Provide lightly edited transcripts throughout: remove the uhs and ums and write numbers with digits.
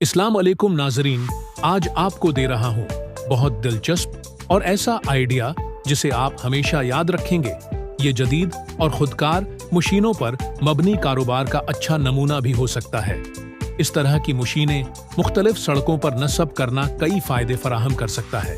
अस्सलाम वालेकुम नाजरीन, आज आपको दे रहा हूँ बहुत दिलचस्प और ऐसा आइडिया जिसे आप हमेशा याद रखेंगे। ये जदीद और खुदकार मशीनों पर मबनी कारोबार का अच्छा नमूना भी हो सकता है। इस तरह की मशीनें मुख्तलिफ सड़कों पर नस्ब करना कई फायदे फराहम कर सकता है।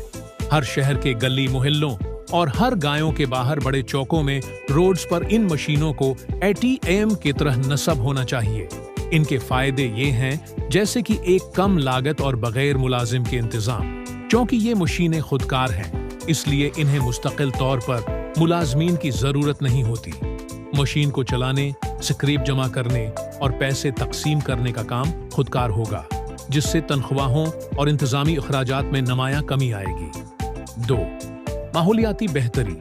हर शहर के गली मोहल्लों और हर गायों के बाहर बड़े चौकों में रोड्स पर इन मशीनों को एटीएम की तरह नस्ब होना चाहिए। इनके फायदे ये हैं जैसे कि एक कम लागत और बगैर मुलाजिम के इंतजाम। क्योंकि ये मशीनें खुदकार हैं, इसलिए इन्हें मुस्तकिल तौर पर मुलाजमीन की जरूरत नहीं होती। मशीन को चलाने, स्क्रीप जमा करने और पैसे तकसीम करने का काम खुदकार होगा, जिससे तनख्वाहों और इंतजामी अखराजात में नुमायां कमी आएगी। 2. माहौलियाती बेहतरी।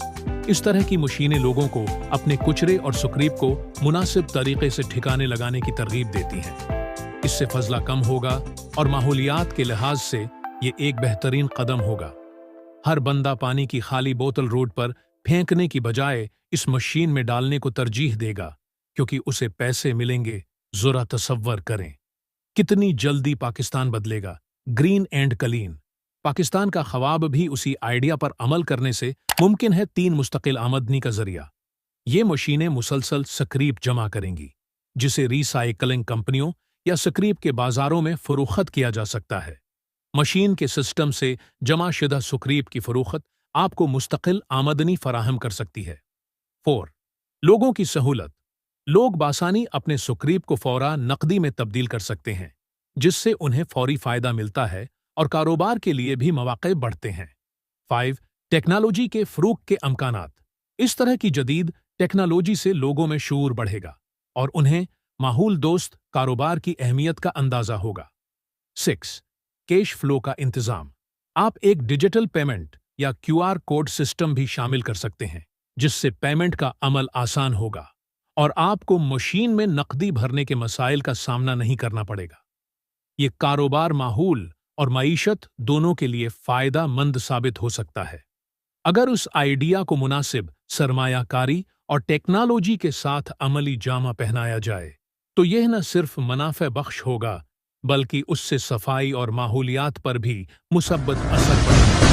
इस तरह की मशीनें लोगों को अपने कुचरे और स्क्रीप को मुनासिब तरीके से ठिकाने लगाने की तरगीब देती हैं। इससे फजला कम होगा और माहौलियात के लिहाज से ये एक बेहतरीन कदम होगा। हर बंदा पानी की खाली बोतल रोड पर फेंकने की बजाय इस मशीन में डालने को तरजीह देगा, क्योंकि उसे पैसे मिलेंगे। ज़रा तसव्वुर करें कितनी जल्दी पाकिस्तान बदलेगा। Green and clean. पाकिस्तान का ख्वाब भी उसी आइडिया पर अमल करने से मुमकिन है। 3 मुस्तकिल आमदनी का जरिया। ये मशीनें मुसलसल स्क्रीप जमा करेंगी, जिसे रिसाइकलिंग कंपनियों या स्क्रीप के बाजारों में फरोख्त किया जा सकता है। मशीन के सिस्टम से जमा शुदा स्क्रीप की फरोख्त आपको मुस्तकिल आमदनी फराहम कर सकती है। 4. लोगों की सहूलत। लोग बासानी अपने स्क्रीप को फौरा नकदी में तब्दील कर सकते हैं, जिससे उन्हें फौरी फायदा मिलता है और कारोबार के लिए भी मौके बढ़ते हैं। 5. टेक्नोलॉजी के फ़रोग़ के अमकानात। इस तरह की जदीद टेक्नोलॉजी से लोगों में शऊर बढ़ेगा और उन्हें माहौल दोस्त कारोबार की अहमियत का अंदाजा होगा। 6. कैश फ्लो का इंतजाम। आप एक डिजिटल पेमेंट या क्यूआर कोड सिस्टम भी शामिल कर सकते हैं, जिससे पेमेंट का अमल आसान होगा और आपको मशीन में नकदी भरने के मसाइल का सामना नहीं करना पड़ेगा। ये कारोबार माहौल और मईशत दोनों के लिए फायदा मंद साबित हो सकता है, अगर उस आइडिया को मुनासिब सरमायाकारी और टेक्नोलॉजी के साथ अमली जामा पहनाया जाए। तो यह न सिर्फ मुनाफे बख्श होगा, बल्कि उससे सफाई और माहौलियात पर भी मुसब्बत असर पड़ेगा।